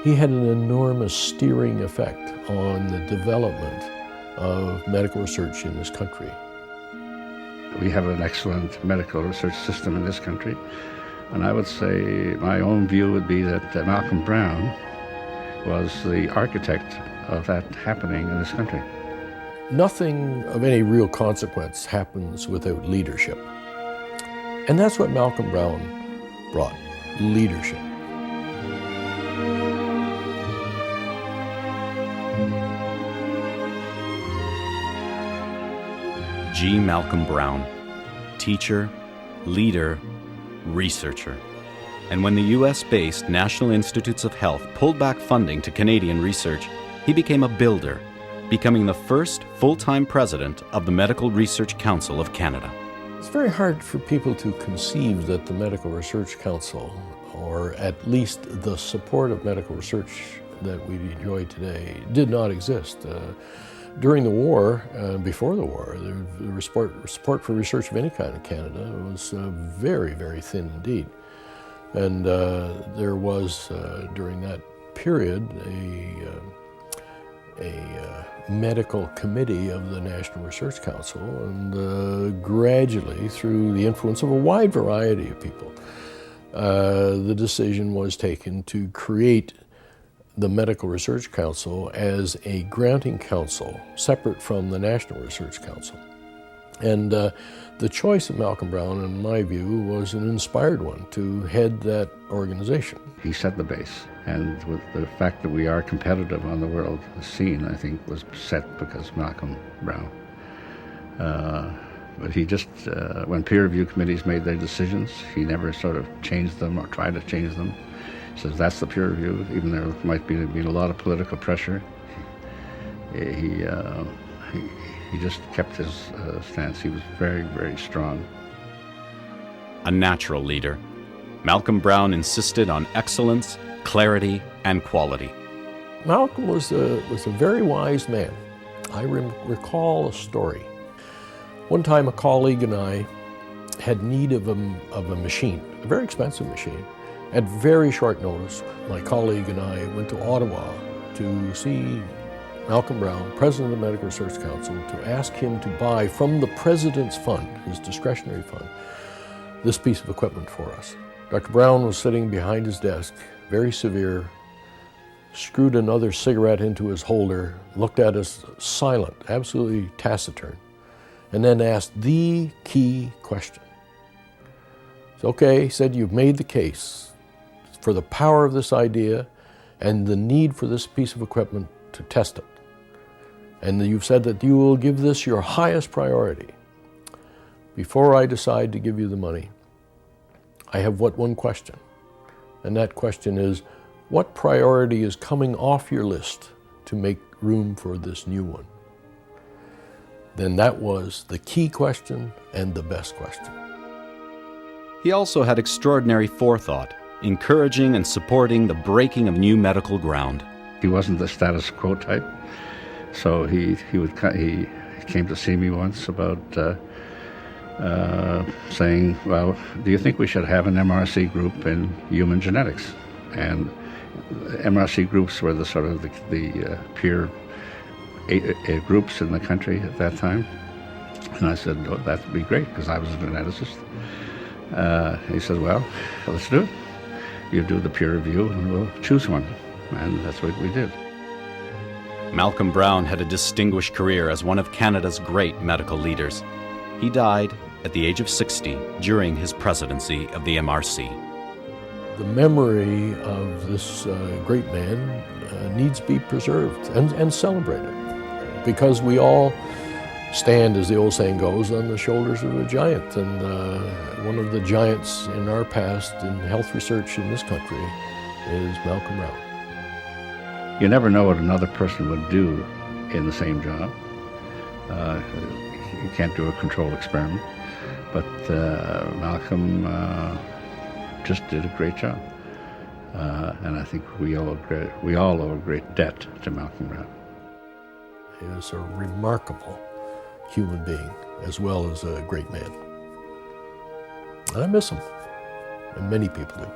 He had an enormous steering effect on the development of medical research in this country. We have an excellent medical research system in this country, and I would say my own view would be that Malcolm Brown was the architect of that happening in this country. Nothing of any real consequence happens without leadership. And that's what Malcolm Brown brought, leadership. G. Malcolm Brown, teacher, leader, researcher. And when the US-based National Institutes of Health pulled back funding to Canadian research, he became a builder, becoming the first full-time president of the Medical Research Council of Canada. It's very hard for people to conceive that the Medical Research Council, or at least the support of medical research that we enjoy today, did not exist. During the war, before the war, the support for research of any kind in Canada was very, very thin indeed. And there was, during that period, a medical committee of the National Research Council, and gradually, through the influence of a wide variety of people, the decision was taken to create the Medical Research Council as a granting council, separate from the National Research Council. And the choice of Malcolm Brown, in my view, was an inspired one to head that organization. He set the base, and with the fact that we are competitive on the world scene, I think was set because of Malcolm Brown. But he just, when peer review committees made their decisions, he never sort of changed them or tried to change them. He says that's the peer review, even though there might be a lot of political pressure. He just kept his stance. He was very, very strong. A natural leader, Malcolm Brown insisted on excellence, clarity, and quality. Malcolm was a very wise man. I recall a story. One time a colleague and I had need of a machine, a very expensive machine. At very short notice, my colleague and I went to Ottawa to see Malcolm Brown, President of the Medical Research Council, to ask him to buy from the President's fund, his discretionary fund, this piece of equipment for us. Dr. Brown was sitting behind his desk, very severe, screwed another cigarette into his holder, looked at us silent, absolutely taciturn, and then asked the key question. So, okay, he said, you've made the case for the power of this idea and the need for this piece of equipment to test it. And you've said that you will give this your highest priority. Before I decide to give you the money, I have one question. And that question is, what priority is coming off your list to make room for this new one? Then that was the key question and the best question. He also had extraordinary forethought, encouraging and supporting the breaking of new medical ground. He wasn't the status quo type, so he came to see me once about saying, well, do you think we should have an MRC group in human genetics? And MRC groups were the sort of the peer groups in the country at that time. And I said, oh, that would be great, because I was a geneticist. He said, well, let's do it. You do the peer review and we'll choose one. And that's what we did. Malcolm Brown had a distinguished career as one of Canada's great medical leaders. He died at the age of 60 during his presidency of the MRC. The memory of this great man needs to be preserved and celebrated, because we all stand, as the old saying goes, on the shoulders of a giant. And one of the giants in our past in health research in this country is Malcolm Brown. You never know what another person would do in the same job. You can't do a controlled experiment. But Malcolm just did a great job. And I think we all owe a great debt to Malcolm Brown. He was a remarkable human being, as well as a great man. And I miss him, and many people do.